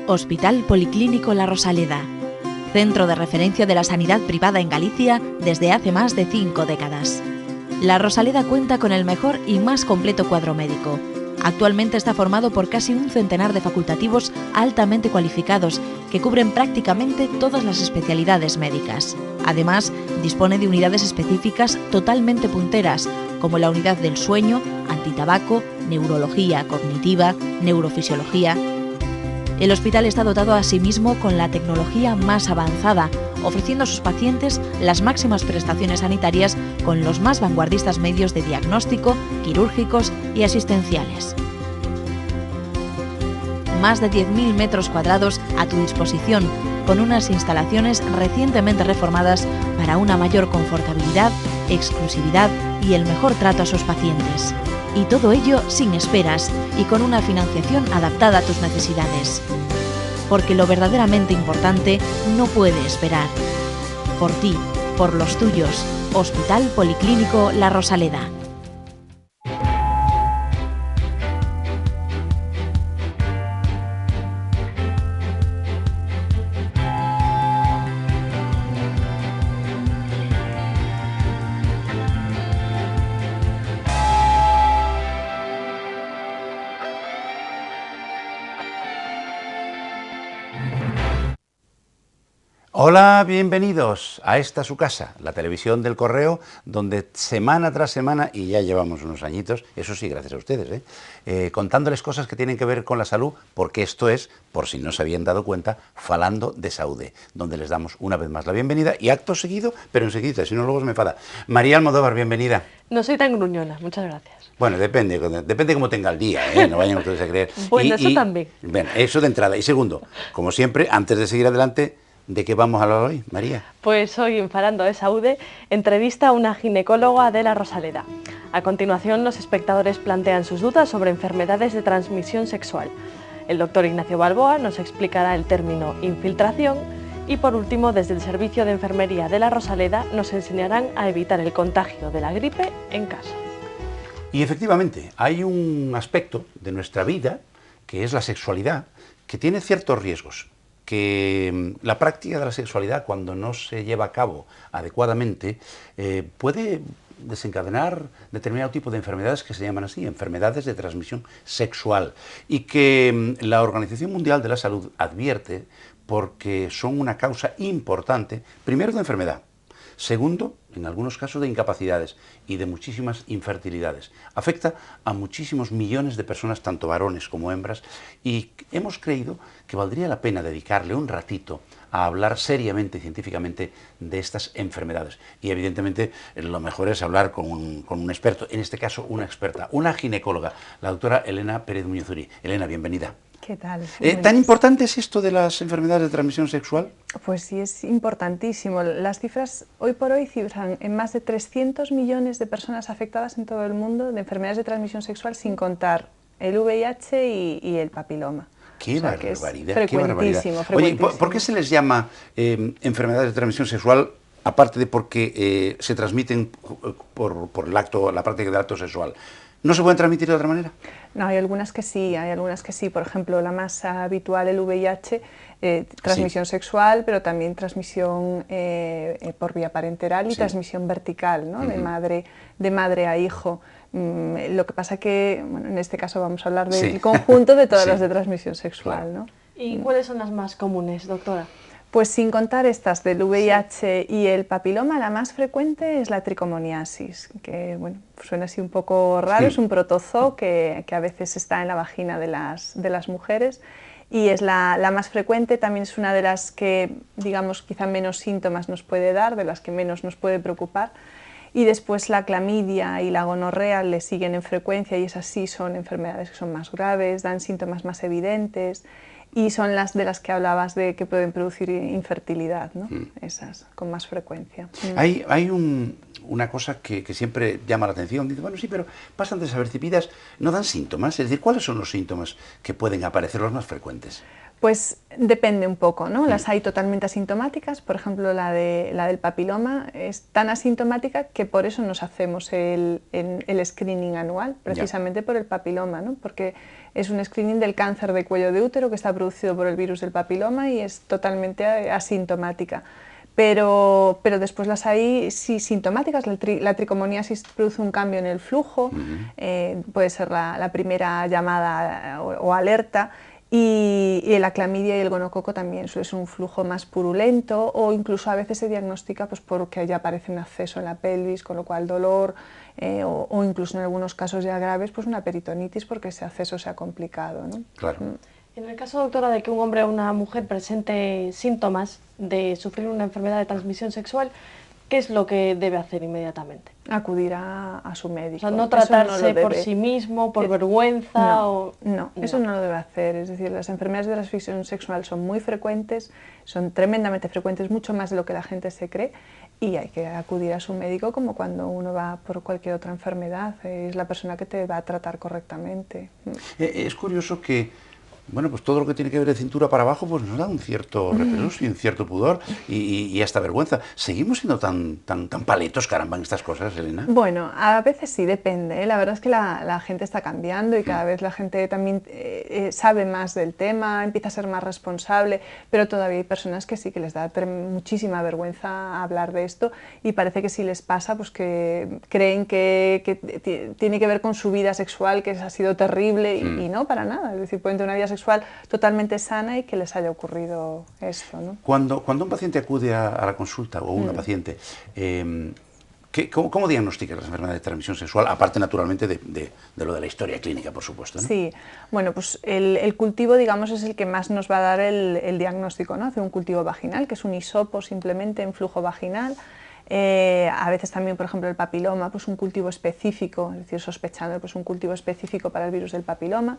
Hospital Policlínico La Rosaleda, centro de referencia de la sanidad privada en Galicia desde hace más de 5 décadas. La Rosaleda cuenta con el mejor y más completo cuadro médico. Actualmente está formado por casi un centenar de facultativos altamente cualificados que cubren prácticamente todas las especialidades médicas. Además, dispone de unidades específicas totalmente punteras, como la unidad del sueño, antitabaco, neurología cognitiva, neurofisiología. El hospital está dotado asimismo con la tecnología más avanzada, ofreciendo a sus pacientes las máximas prestaciones sanitarias con los más vanguardistas medios de diagnóstico, quirúrgicos y asistenciales. Más de 10.000 metros cuadrados a tu disposición, con unas instalaciones recientemente reformadas para una mayor confortabilidad, exclusividad y el mejor trato a sus pacientes. Y todo ello sin esperas y con una financiación adaptada a tus necesidades. Porque lo verdaderamente importante no puede esperar. Por ti, por los tuyos, Hospital Policlínico La Rosaleda. Hola, bienvenidos a esta su casa, la televisión del Correo, donde semana tras semana, y ya llevamos unos añitos, eso sí, gracias a ustedes, contándoles cosas que tienen que ver con la salud, porque esto es, por si no se habían dado cuenta, Falando de Saúde, donde les damos una vez más la bienvenida, y acto seguido, pero enseguida, si no luego se me enfada. María Almodóvar, bienvenida. No soy tan gruñona, muchas gracias. Bueno, depende cómo tenga el día, no vayan ustedes a creer. Bueno, eso también. Bueno, eso de entrada. Y segundo, como siempre, antes de seguir adelante, ¿de qué vamos a hablar hoy, María? Pues hoy en Falando de Saúde entrevista a una ginecóloga de La Rosaleda. A continuación, los espectadores plantean sus dudas sobre enfermedades de transmisión sexual. El doctor Ignacio Balboa nos explicará el término infiltración y, por último, desde el Servicio de Enfermería de La Rosaleda nos enseñarán a evitar el contagio de la gripe en casa. Y efectivamente, hay un aspecto de nuestra vida, que es la sexualidad, que tiene ciertos riesgos. Que la práctica de la sexualidad, cuando no se lleva a cabo adecuadamente, puede desencadenar determinado tipo de enfermedades que se llaman así, enfermedades de transmisión sexual, y que la Organización Mundial de la Salud advierte porque son una causa importante, primero de enfermedad, segundo, en algunos casos de incapacidades y de muchísimas infertilidades. Afecta a muchísimos millones de personas, tanto varones como hembras, y hemos creído que valdría la pena dedicarle un ratito a hablar seriamente y científicamente de estas enfermedades. Y evidentemente lo mejor es hablar con un experto, en este caso una experta, una ginecóloga, la doctora Elena Pérez Muñozuri. Elena, bienvenida. ¿Qué tal? ¿Tan importante es esto de las enfermedades de transmisión sexual? Pues sí, es importantísimo. Las cifras hoy por hoy cifran en más de 300 millones de personas afectadas en todo el mundo de enfermedades de transmisión sexual, sin contar el VIH y el papiloma. ¡Qué barbaridad! Frecuentísimo. Oye, ¿por qué se les llama enfermedades de transmisión sexual, aparte de porque se transmiten por el acto, la práctica del acto sexual? ¿No se pueden transmitir de otra manera? No, hay algunas que sí, Por ejemplo, la más habitual, el VIH, transmisión sexual, pero también transmisión por vía parenteral y transmisión vertical, ¿no? de madre a hijo. Lo que pasa que, bueno, en este caso vamos a hablar del conjunto de todas las de transmisión sexual, ¿no? ¿Y cuáles son las más comunes, doctora? Pues sin contar estas del VIH y el papiloma, la más frecuente es la tricomoniasis, que bueno, suena así un poco raro, es un protozoo que a veces está en la vagina de las mujeres y es la más frecuente, también es una de las que, digamos, quizá menos síntomas nos puede dar, de las que menos nos puede preocupar. Y después la clamidia y la gonorrea le siguen en frecuencia y esas sí son enfermedades que son más graves, dan síntomas más evidentes. Y son las de las que hablabas de que pueden producir infertilidad, ¿no? Esas, con más frecuencia. Hay una cosa que siempre llama la atención. Dice, bueno, sí, pero pasan desapercibidas, no dan síntomas. Es decir, ¿cuáles son los síntomas que pueden aparecer los más frecuentes? Pues depende un poco, ¿no? Las hay totalmente asintomáticas, por ejemplo la del papiloma es tan asintomática que por eso nos hacemos el screening anual, precisamente por el papiloma, ¿no? Porque es un screening del cáncer de cuello de útero que está producido por el virus del papiloma y es totalmente asintomática. Pero después las hay sí sintomáticas, la tricomoniasis produce un cambio en el flujo, puede ser la primera llamada o alerta, y la clamidia y el gonococo también suele ser un flujo más purulento o incluso a veces se diagnostica pues, porque ya aparece un absceso en la pelvis, con lo cual dolor o incluso en algunos casos ya graves pues una peritonitis porque ese acceso se ha complicado, ¿no? Claro. En el caso, doctora, de que un hombre o una mujer presente síntomas de sufrir una enfermedad de transmisión sexual, ¿qué es lo que debe hacer inmediatamente? Acudir a su médico. O sea, no tratarse por sí mismo, por vergüenza. No, eso no lo debe hacer. Es decir, las enfermedades de transmisión sexual son muy frecuentes, son tremendamente frecuentes, mucho más de lo que la gente se cree, y hay que acudir a su médico como cuando uno va por cualquier otra enfermedad. Es la persona que te va a tratar correctamente. Es curioso que bueno, pues todo lo que tiene que ver de cintura para abajo pues nos da un cierto repelús y un cierto pudor y hasta vergüenza. ¿Seguimos siendo tan paletos, caramba, en estas cosas, Elena? Bueno, a veces sí, depende, ¿eh? La verdad es que la gente está cambiando y cada vez la gente también sabe más del tema, empieza a ser más responsable, pero todavía hay personas que sí que les da muchísima vergüenza hablar de esto y parece que si les pasa, pues que creen que tiene que ver con su vida sexual, que ha sido terrible y no, para nada. Es decir, pueden tener una vida sexual totalmente sana y que les haya ocurrido esto, ¿no? Cuando un paciente acude a la consulta, o una paciente, ¿cómo diagnosticas las enfermedades de transmisión sexual? Aparte, naturalmente, de lo de la historia clínica, por supuesto, ¿no? Sí, bueno, pues el cultivo, digamos, es el que más nos va a dar el diagnóstico, ¿no? Hacer un cultivo vaginal, que es un hisopo simplemente en flujo vaginal. A veces también, por ejemplo, el papiloma, pues un cultivo específico, es decir, sospechando pues un cultivo específico para el virus del papiloma.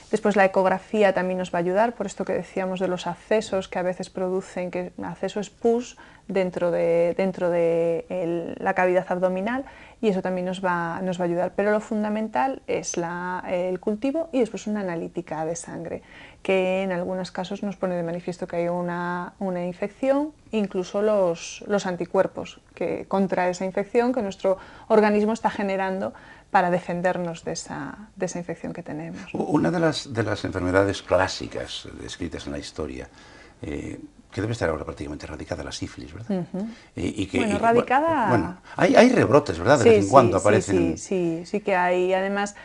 Después la ecografía también nos va a ayudar, por esto que decíamos de los abscesos que a veces producen, que el absceso es pus dentro de la cavidad abdominal y eso también nos va a ayudar. Pero lo fundamental es el cultivo y después una analítica de sangre, que en algunos casos nos pone de manifiesto que hay una infección, incluso los anticuerpos que contra esa infección que nuestro organismo está generando para defendernos de esa infección que tenemos. Una de las enfermedades clásicas descritas en la historia, que debe estar ahora prácticamente erradicada, la sífilis, ¿verdad? Bueno, erradicada... Bueno, hay rebrotes, ¿verdad? De vez en cuando aparecen... Sí que hay. Además,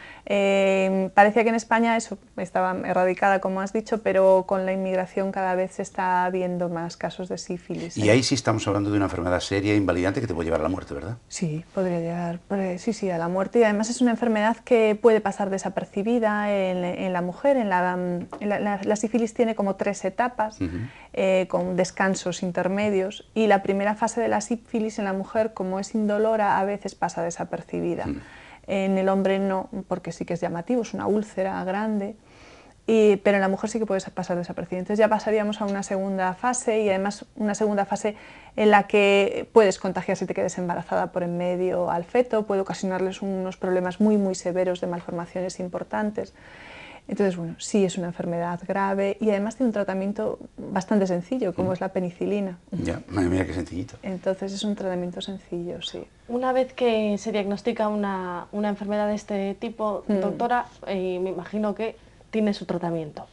parecía que en España eso estaba erradicada, como has dicho, pero con la inmigración cada vez se está viendo más casos de sífilis. Y ahí sí estamos hablando de una enfermedad seria, invalidante, que te puede llevar a la muerte, ¿verdad? Sí, podría llevar a la muerte. Y además es una enfermedad que puede pasar desapercibida en la mujer. La sífilis tiene como 3 etapas, con descansos intermedios, y la primera fase de la sífilis en la mujer, como es indolora, a veces pasa desapercibida. En el hombre no, porque sí que es llamativo, es una úlcera grande, pero en la mujer sí que puede pasar desapercibida. Entonces ya pasaríamos a una segunda fase, y además una segunda fase en la que puedes contagiar si te quedes embarazada por en medio al feto, puede ocasionarles unos problemas muy severos de malformaciones importantes. Entonces, bueno, sí es una enfermedad grave y además tiene un tratamiento bastante sencillo, como es la penicilina. Ya, mira qué sencillito. Entonces es un tratamiento sencillo, sí. Una vez que se diagnostica una enfermedad de este tipo, doctora, me imagino que tiene su tratamiento.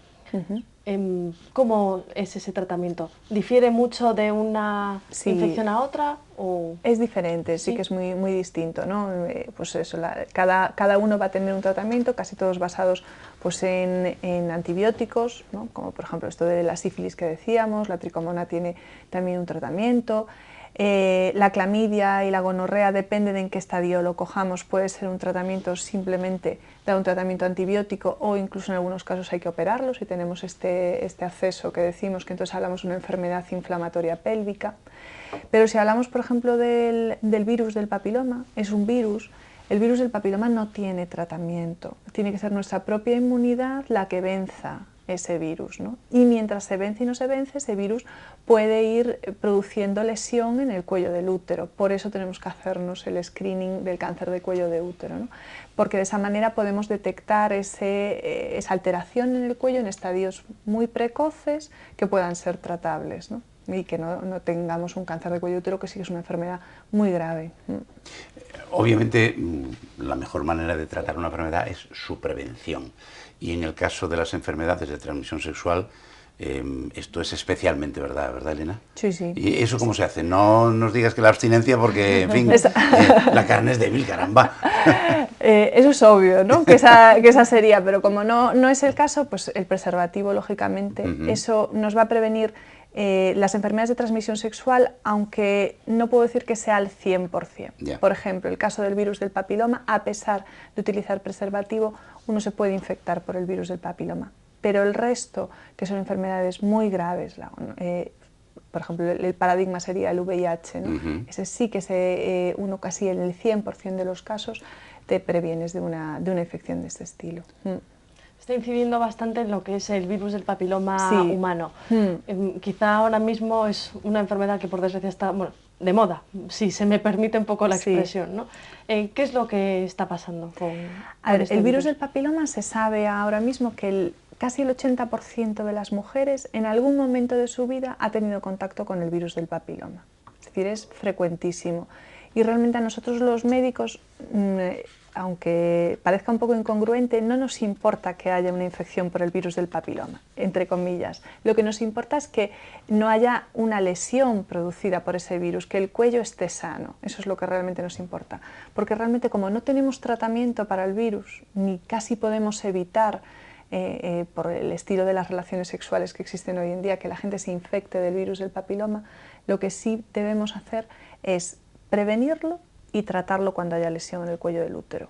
¿Cómo es ese tratamiento? ¿Difiere mucho de una infección a otra? ¿O? Es diferente, sí que es muy distinto, ¿no? Pues eso, cada uno va a tener un tratamiento, casi todos basados pues, en antibióticos, ¿no? Como por ejemplo esto de la sífilis que decíamos, la tricomona tiene también un tratamiento. La clamidia y la gonorrea, depende de en qué estadio lo cojamos, puede ser un tratamiento simplemente dar un tratamiento antibiótico o incluso en algunos casos hay que operarlo si tenemos este acceso que decimos, que entonces hablamos de una enfermedad inflamatoria pélvica. Pero si hablamos, por ejemplo, del virus del papiloma, es un virus. El virus del papiloma no tiene tratamiento, tiene que ser nuestra propia inmunidad la que venza ese virus, ¿no? Y mientras se vence y no se vence, ese virus puede ir produciendo lesión en el cuello del útero. Por eso tenemos que hacernos el screening del cáncer de cuello de útero, ¿no? Porque de esa manera podemos detectar esa alteración en el cuello en estadios muy precoces que puedan ser tratables, ¿no? Y que no tengamos un cáncer de cuello de útero, que sí que es una enfermedad muy grave. Obviamente, la mejor manera de tratar una enfermedad es su prevención. Y en el caso de las enfermedades de transmisión sexual, esto es especialmente verdad, ¿verdad, Elena? Sí, sí. ¿Y eso cómo se hace? No nos digas que la abstinencia porque, en fin, la carne es débil, caramba. Eso es obvio, ¿no? Que esa sería, pero como no es el caso, pues el preservativo, lógicamente, eso nos va a prevenir las enfermedades de transmisión sexual, aunque no puedo decir que sea al 100%. Yeah. Por ejemplo, el caso del virus del papiloma, a pesar de utilizar preservativo, uno se puede infectar por el virus del papiloma. Pero el resto, que son enfermedades muy graves, por ejemplo, el paradigma sería el VIH, ¿no? Ese sí que uno casi en el 100% de los casos te previenes de una infección de este estilo. Está incidiendo bastante en lo que es el virus del papiloma humano. Quizá ahora mismo es una enfermedad que por desgracia está de moda, si se me permite un poco la expresión, ¿no? ¿Qué es lo que está pasando con este el virus del papiloma? Se sabe ahora mismo que casi el 80% de las mujeres en algún momento de su vida ha tenido contacto con el virus del papiloma. Es decir, es frecuentísimo. Y realmente a nosotros los médicos, aunque parezca un poco incongruente, no nos importa que haya una infección por el virus del papiloma, entre comillas. Lo que nos importa es que no haya una lesión producida por ese virus, que el cuello esté sano. Eso es lo que realmente nos importa. Porque realmente como no tenemos tratamiento para el virus, ni casi podemos evitar por el estilo de las relaciones sexuales que existen hoy en día, que la gente se infecte del virus del papiloma, lo que sí debemos hacer es prevenirlo y tratarlo cuando haya lesión en el cuello del útero.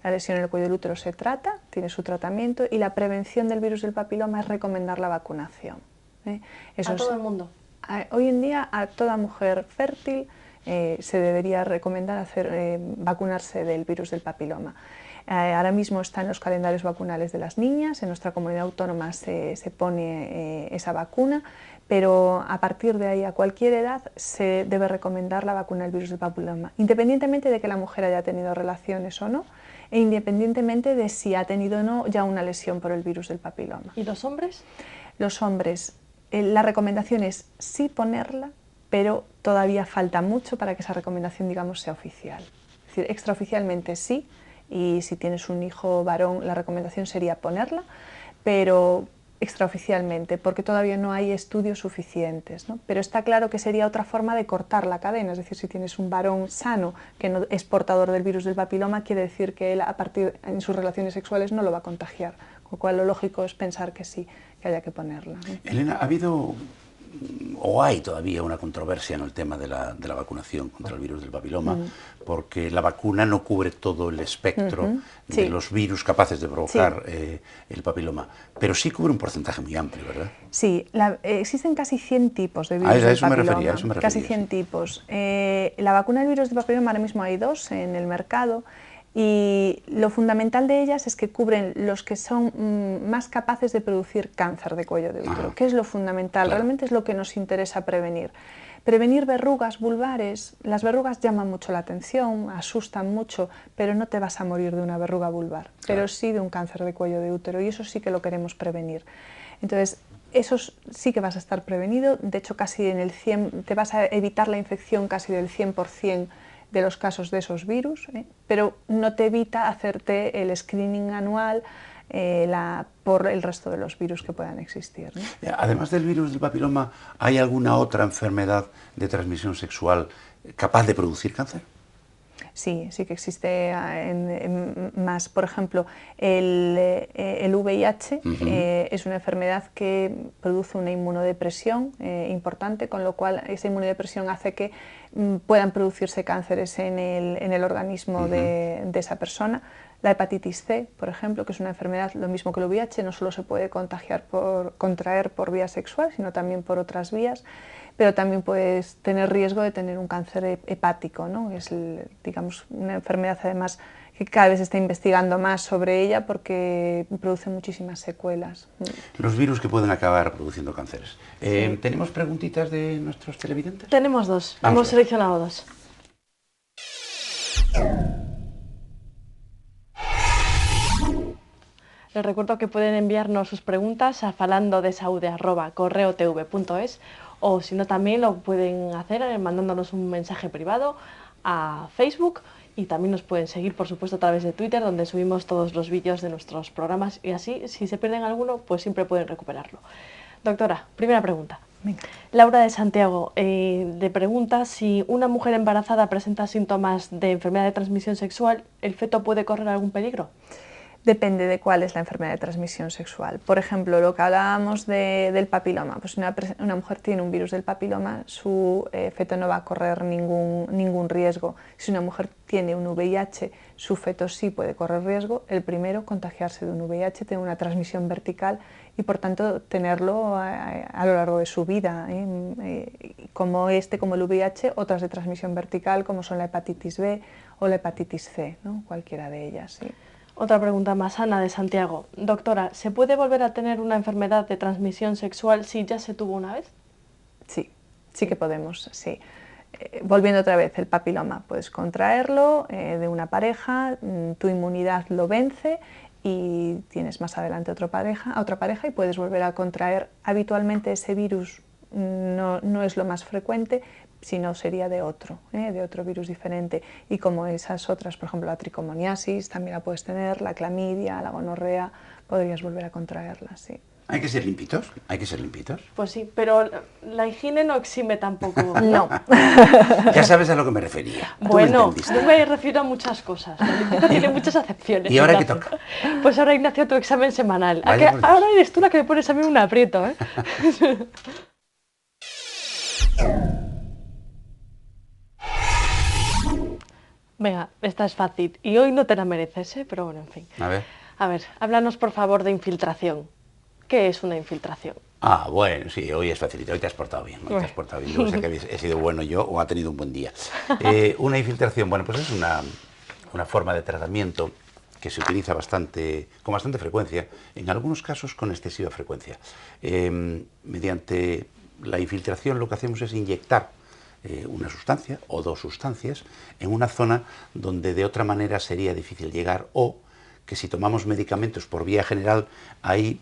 La lesión en el cuello del útero se trata, tiene su tratamiento, y la prevención del virus del papiloma es recomendar la vacunación. ¿A todo el mundo? Hoy en día a toda mujer fértil se debería recomendar vacunarse del virus del papiloma. Ahora mismo está en los calendarios vacunales de las niñas, en nuestra comunidad autónoma se pone esa vacuna, pero a partir de ahí, a cualquier edad, se debe recomendar la vacuna del virus del papiloma, independientemente de que la mujer haya tenido relaciones o no, e independientemente de si ha tenido o no ya una lesión por el virus del papiloma. ¿Y los hombres? Los hombres, la recomendación es sí ponerla, pero todavía falta mucho para que esa recomendación, digamos, sea oficial. Es decir, extraoficialmente sí, y si tienes un hijo varón, la recomendación sería ponerla, pero extraoficialmente, porque todavía no hay estudios suficientes, ¿no? Pero está claro que sería otra forma de cortar la cadena, es decir, si tienes un varón sano que no es portador del virus del papiloma, quiere decir que él en sus relaciones sexuales no lo va a contagiar, con lo cual lo lógico es pensar que sí, que haya que ponerla, ¿no? Elena, ¿ha habido o hay todavía una controversia en el tema de la vacunación contra el virus del papiloma? Porque la vacuna no cubre todo el espectro de los virus capaces de provocar el papiloma, pero sí cubre un porcentaje muy amplio, ¿verdad? Sí, existen casi 100 tipos de virus del papiloma, eso me refería, casi 100 tipos. La vacuna del virus del papiloma ahora mismo hay 2 en el mercado, y lo fundamental de ellas es que cubren los que son más capaces de producir cáncer de cuello de útero. ¿Qué es lo fundamental? Claro. Realmente es lo que nos interesa prevenir. Prevenir verrugas vulvares, las verrugas llaman mucho la atención, asustan mucho, pero no te vas a morir de una verruga vulvar, pero sí de un cáncer de cuello de útero, y eso sí que lo queremos prevenir. Entonces, eso sí que vas a estar prevenido, de hecho casi en el 100, te vas a evitar la infección casi del 100% de los casos de esos virus, pero no te evita hacerte el screening anual por el resto de los virus que puedan existir, ¿no? Además del virus del papiloma, ¿hay alguna otra enfermedad de transmisión sexual capaz de producir cáncer? Sí, sí que existe más. Por ejemplo, el VIH es una enfermedad que produce una inmunodepresión importante, con lo cual esa inmunodepresión hace que puedan producirse cánceres en el organismo de esa persona. La hepatitis C, por ejemplo, que es una enfermedad, lo mismo que el VIH, no solo se puede contraer por vía sexual, sino también por otras vías. pero también puedes tener riesgo de tener un cáncer hepático, ¿no? Es, digamos, una enfermedad además que cada vez se está investigando más sobre ella porque produce muchísimas secuelas. Los virus que pueden acabar produciendo cánceres. ¿Tenemos preguntitas de nuestros televidentes? Tenemos dos, hemos seleccionado dos. Les recuerdo que pueden enviarnos sus preguntas a falandodesaude@correotv.es, o si no también lo pueden hacer mandándonos un mensaje privado a Facebook, y también nos pueden seguir, por supuesto, a través de Twitter, donde subimos todos los vídeos de nuestros programas, y así, si se pierden alguno, pues siempre pueden recuperarlo. Doctora, primera pregunta. Venga. Laura de Santiago le pregunta si una mujer embarazada presenta síntomas de enfermedad de transmisión sexual, ¿el feto puede correr algún peligro? Depende de cuál es la enfermedad de transmisión sexual. Por ejemplo, lo que hablábamos del papiloma, pues una mujer tiene un virus del papiloma, su feto no va a correr ningún riesgo. Si una mujer tiene un VIH, su feto sí puede correr riesgo. El primero, contagiarse de un VIH, tener una transmisión vertical y por tanto tenerlo a lo largo de su vida, como el VIH, otras de transmisión vertical como son la hepatitis B o la hepatitis C, ¿no? Cualquiera de ellas. Sí. Otra pregunta más, Ana de Santiago. Doctora, ¿se puede volver a tener una enfermedad de transmisión sexual si ya se tuvo una vez? Sí, sí que podemos, sí. Volviendo otra vez, el papiloma, puedes contraerlo de una pareja, tu inmunidad lo vence y tienes más adelante otra pareja y puedes volver a contraer. Habitualmente ese virus no es lo más frecuente, sino sería de otro virus diferente. Y como esas otras, por ejemplo la tricomoniasis, también la puedes tener, la clamidia, la gonorrea, podrías volver a contraerla, sí. ¿Hay que ser limpitos? ¿Hay que ser limpitos? Pues sí, pero la higiene no exime tampoco. No. Ya sabes a lo que me refería. Bueno, yo me refiero a muchas cosas. La limpieza tiene muchas acepciones. ¿Y ahora qué Ignacio. toca? Pues ahora, Ignacio, tu examen semanal. Vaya, pues. Ahora eres tú la que me pones a mí un aprieto, ¿eh? Venga, esta es fácil. Y hoy no te la mereces, ¿eh? Pero bueno, en fin. A ver, háblanos por favor de infiltración. ¿Qué es una infiltración? Ah, bueno, sí, hoy es facilito, hoy te has portado bien, Yo sé que he sido bueno yo o ha tenido un buen día. Una infiltración, bueno, pues es una forma de tratamiento que se utiliza con bastante frecuencia, en algunos casos con excesiva frecuencia. Mediante la infiltración lo que hacemos es inyectar una sustancia o dos sustancias en una zona donde de otra manera sería difícil llegar, o que si tomamos medicamentos por vía general, ahí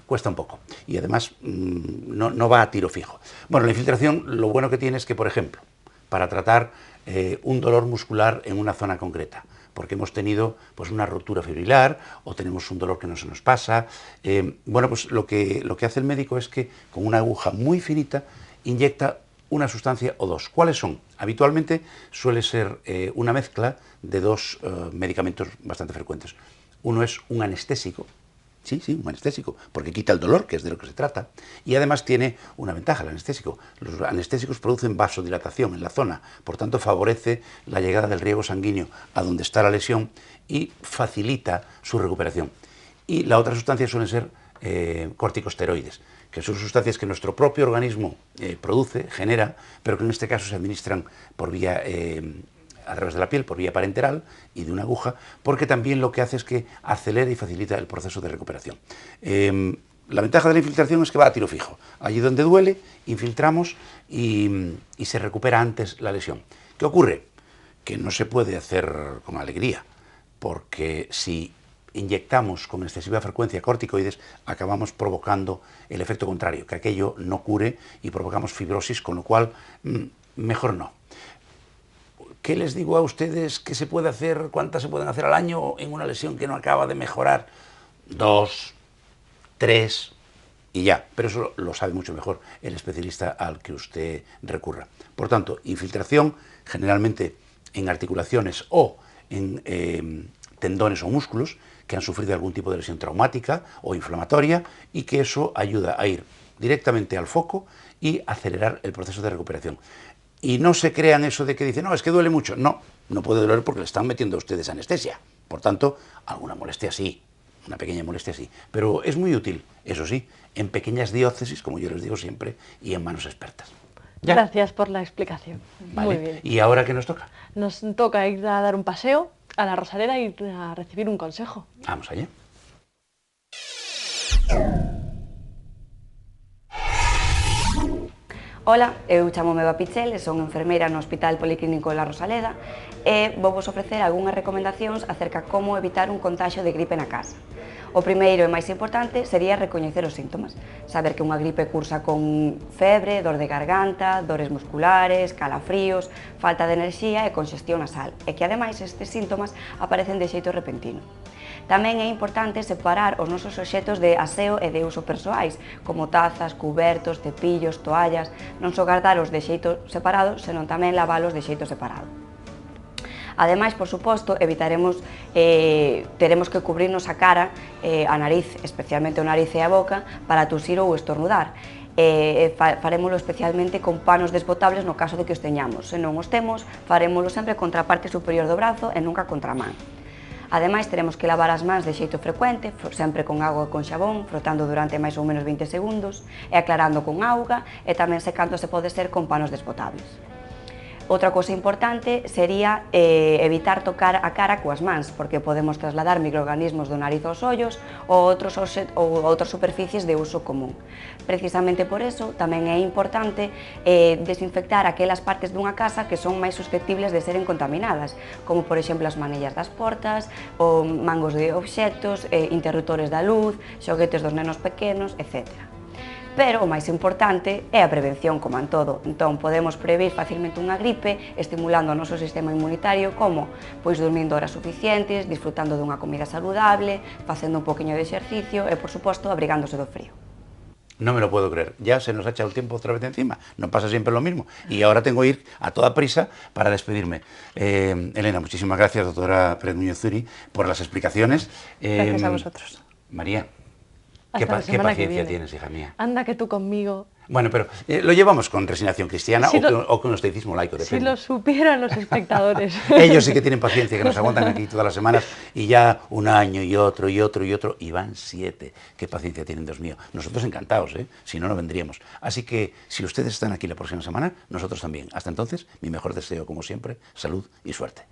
cuesta un poco y además no va a tiro fijo. Bueno, la infiltración lo bueno que tiene es que, por ejemplo, para tratar un dolor muscular en una zona concreta, porque hemos tenido pues una rotura fibrilar o tenemos un dolor que no se nos pasa, bueno, pues lo que hace el médico es que con una aguja muy finita inyecta una sustancia o dos. ¿Cuáles son? Habitualmente suele ser una mezcla de dos medicamentos bastante frecuentes. Uno es un anestésico, sí, un anestésico, porque quita el dolor, que es de lo que se trata, y además tiene una ventaja el anestésico. Los anestésicos producen vasodilatación en la zona, por tanto favorece la llegada del riego sanguíneo a donde está la lesión y facilita su recuperación. Y la otra sustancia suelen ser corticosteroides, que son sustancias que nuestro propio organismo produce, genera, pero que en este caso se administran por vía a través de la piel, por vía parenteral y de una aguja, porque también lo que hace es que acelera y facilita el proceso de recuperación. La ventaja de la infiltración es que va a tiro fijo. Allí donde duele, infiltramos y se recupera antes la lesión. ¿Qué ocurre? Que no se puede hacer con alegría, porque si inyectamos con excesiva frecuencia corticoides, acabamos provocando el efecto contrario, que aquello no cure y provocamos fibrosis, con lo cual mejor no. ¿Qué les digo a ustedes que se puede hacer, cuántas se pueden hacer al año en una lesión que no acaba de mejorar? 2, 3 y ya, pero eso lo sabe mucho mejor el especialista al que usted recurra. Por tanto, infiltración generalmente en articulaciones o en tendones o músculos que han sufrido algún tipo de lesión traumática o inflamatoria, y que eso ayuda a ir directamente al foco y acelerar el proceso de recuperación. Y no se crean eso de que dicen, no, es que duele mucho. No, no puede doler porque le están metiendo a ustedes anestesia. Por tanto, alguna molestia sí, una pequeña molestia sí. Pero es muy útil, eso sí, en pequeñas diócesis, como yo les digo siempre, y en manos expertas. Ya. Gracias por la explicación. Vale. Muy bien. ¿Y ahora qué nos toca? Nos toca ir a dar un paseo a la Rosaleda y a recibir un consejo. Vamos allá. Ola, eu chamome Eva Pichel e son enfermeira no Hospital Policlínico La Rosaleda e vou vos ofrecer algunhas recomendacións acerca como evitar un contaxio de gripe na casa. O primeiro e máis importante sería recoñecer os síntomas, saber que unha gripe cursa con febre, dor de garganta, dores musculares, calafríos, falta de enerxía e congestión nasal, e que ademais estes síntomas aparecen de xeito repentino. Tamén é importante separar os nosos obxetos de aseo e de uso persoais, como tazas, cubertos, cepillos, toallas, non só guardalos de xeito separado, senón tamén lavalos de xeito separado. Ademais, por suposto, teremos que cubrirnos a cara, a nariz, especialmente o nariz e a boca, para tosir ou estornudar. Farémolo especialmente con panos desbotables no caso de que os teñamos. Se non os temos, farémolo sempre contra a parte superior do brazo e nunca contra a man. Ademais, teremos que lavar as mans de xeito frecuente, sempre con auga e con xabón, frotando durante máis ou menos 20 segundos, e aclarando con auga, e tamén secando se pode ser con panos desbotables. Outra cousa importante sería evitar tocar a cara coas mans, porque podemos trasladar microorganismos do nariz aos ollos ou outras superficies de uso común. Precisamente por eso, tamén é importante desinfectar aquelas partes dunha casa que son máis susceptibles de seren contaminadas, como por exemplo as manillas das portas, ou mangos de obxectos, interruptores da luz, xoguetes dos nenos pequenos, etc. Pero o máis importante é a prevención, como en todo. Entón, podemos prever facilmente unha gripe estimulando o noso sistema inmunitario, como pois dormindo horas suficientes, disfrutando dunha comida saludable, facendo un poquinho de exercicio e, por suposto, abrigándose do frío. No me lo puedo creer. Ya se nos ha echado el tiempo otra vez encima. No pasa siempre lo mismo. Y ahora tengo que ir a toda prisa para despedirme. Elena, muchísimas gracias, doctora Pérez Muñoz Zuri, por las explicaciones. Gracias a vosotros. María. Hasta la ¿Qué semana que paciencia viene. tienes, hija mía? Anda que tú conmigo. Bueno, pero lo llevamos con resignación cristiana Si o con estoicismo laico, Si depende. lo supieran los espectadores. Ellos sí que tienen paciencia, que nos aguantan aquí todas las semanas y ya un año y otro y otro y otro y van 7. Qué paciencia tienen, Dios mío. Nosotros encantados, ¿eh? Si no, no vendríamos. Así que si ustedes están aquí la próxima semana, nosotros también. Hasta entonces, mi mejor deseo, como siempre, salud y suerte.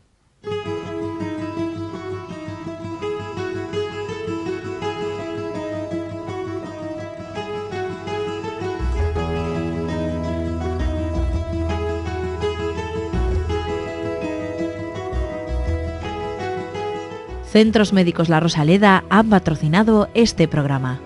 Centros Médicos La Rosaleda han patrocinado este programa.